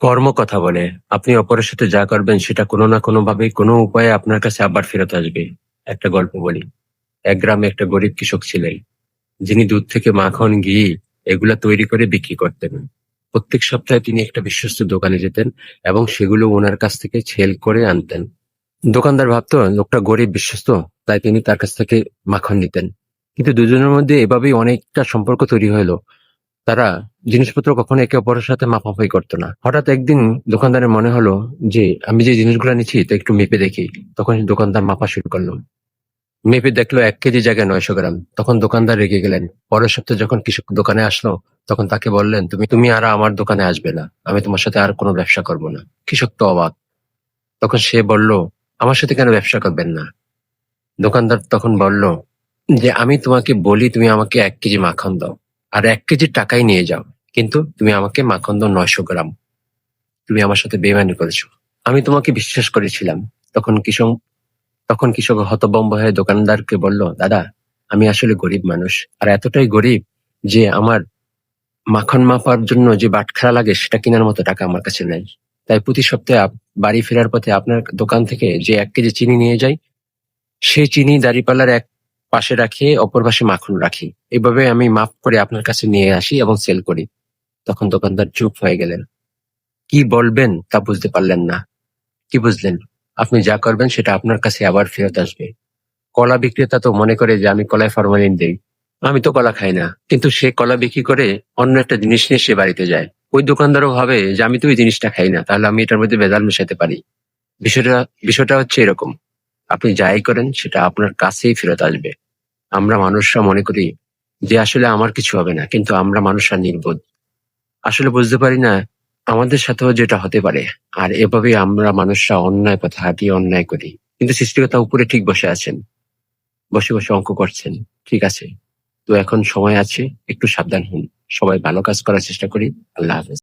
কর্ম কথা বলে। আপনি অপরের সাথে যা করবেন সেটা কোনো না কোনোভাবে কোনো উপায়ে আপনার কাছে আবার ফেরত আসবে। একটা গল্প বলি। এক গ্রামে একটা গরিব কৃষক ছিলেন, যিনি দুধ থেকে মাখন, ঘি এগুলা তৈরি করে বিক্রি করতেন। প্রত্যেক সপ্তাহে তিনি একটা বিশ্বস্ত দোকানে যেতেন এবং সেগুলো ওনার কাছ থেকে সেল করে আনতেন। দোকানদার ভাবতো লোকটা গরিব বিশ্বস্ত, তাই তিনি তার কাছ থেকে মাখন নিতেন। কিন্তু দুজনের মধ্যে এভাবেই অনেকটা সম্পর্ক তৈরি হলো। তারা জিনিসপত্র কখনো একে অপরের সাথে মাপামাপি করতো না। হঠাৎ একদিন দোকানদারের মনে হলো যে আমি যে জিনিসগুলো নিচ্ছি তা একটু মেপে দেখি। তখন দোকানদার মাপা শুরু করলো। মেপে দেখলো 1 কেজি জায়গায় 900 গ্রাম। তখন দোকানদার রেগে গেলেন। পরের সপ্তাহে যখন কৃষক দোকানে আসলো, তখন তাকে বললেন, তুমি তুমি আর আমার দোকানে আসবে না, আমি তোমার সাথে আর কোনো ব্যবসা করবো না। কৃষক তো অবাক। তখন সে বলল, আমার সাথে কেন ব্যবসা করবেন না? দোকানদার তখন বলল যে আমি তোমাকে বলি তুমি আমাকে 1 কেজি মাখন দাও, আর 1 কেজি টাকাই নিয়ে যাও, কিন্তু তুমি আমাকে মাখন দাও 900 গ্রাম। তুমি আমার সাথে বেইমানি করেছো। আমি তোমাকে বিশ্বাস করেছিলাম। তখন কৃষক তখন কৃষক হতভম্ব হয়ে দোকানদারকে বলল, দাদা, আমি আসলে গরিব মানুষ, আর এতটাই গরিব যে আমার মাখন মাপার জন্য যে বাটখারা লাগে সেটা কেনার মতো টাকা আমার কাছে নেই। তাই প্রতি সপ্তাহে বাড়ি ফেরার পথে আপনার দোকান থেকে যে 1 কেজি চিনি নিয়ে যাই, সেই চিনি দাঁড়িপাল্লার এক পাশে রাখি, অপর পাশে মাখন রাখি। এভাবে আমি মাপ করে আপনার কাছে নিয়ে আসি এবং সেল করি। তখন দোকানদার চুপ হয়ে গেলেন। কি বলবেন তা বুঝতে পারলেন না। কি বুঝলেন? আপনি যা করবেন সেটা আপনার কাছে আবার ফেরত আসবে। কলা বিক্রেতা তো মনে করে যে আমি কলায় ফরমালিন দেই। আমি তো কলা খাই না। কিন্তু সে কলা বিক্রি করে অন্য একটা জিনিস নিয়ে সে বাড়িতে যায়। ওই দোকানদারও ভাবে যে আমি তো ওই জিনিসটা খাই না, তাহলে আমি এটার মধ্যে ভেজাল মেশাতে পারি। বিষয়টা বিষয়টা হচ্ছে এরকম। আপনি যাই করেন সেটা আপনার কাছেই ফেরত আসবে। আমরা মানুষরা মনে করি যে আসলে আমার কিছু হবে না, কিন্তু আমরা মানুষরা নির্বোধ। আসলে বুঝতে পারি না আমাদের সাথেও যেটা হতে পারে। আর এভাবেই আমরা মানুষরা অন্যায় পথে হাঁটিয়ে অন্যায় করি। কিন্তু সৃষ্টিকর্তা উপরে ঠিক বসে আছেন, বসে বসে অঙ্ক করছেন। ঠিক আছে, তো এখন সময় আছে, একটু সাবধান হন। সবাই ভালো কাজ করার চেষ্টা করি। আল্লাহ হাফেজ।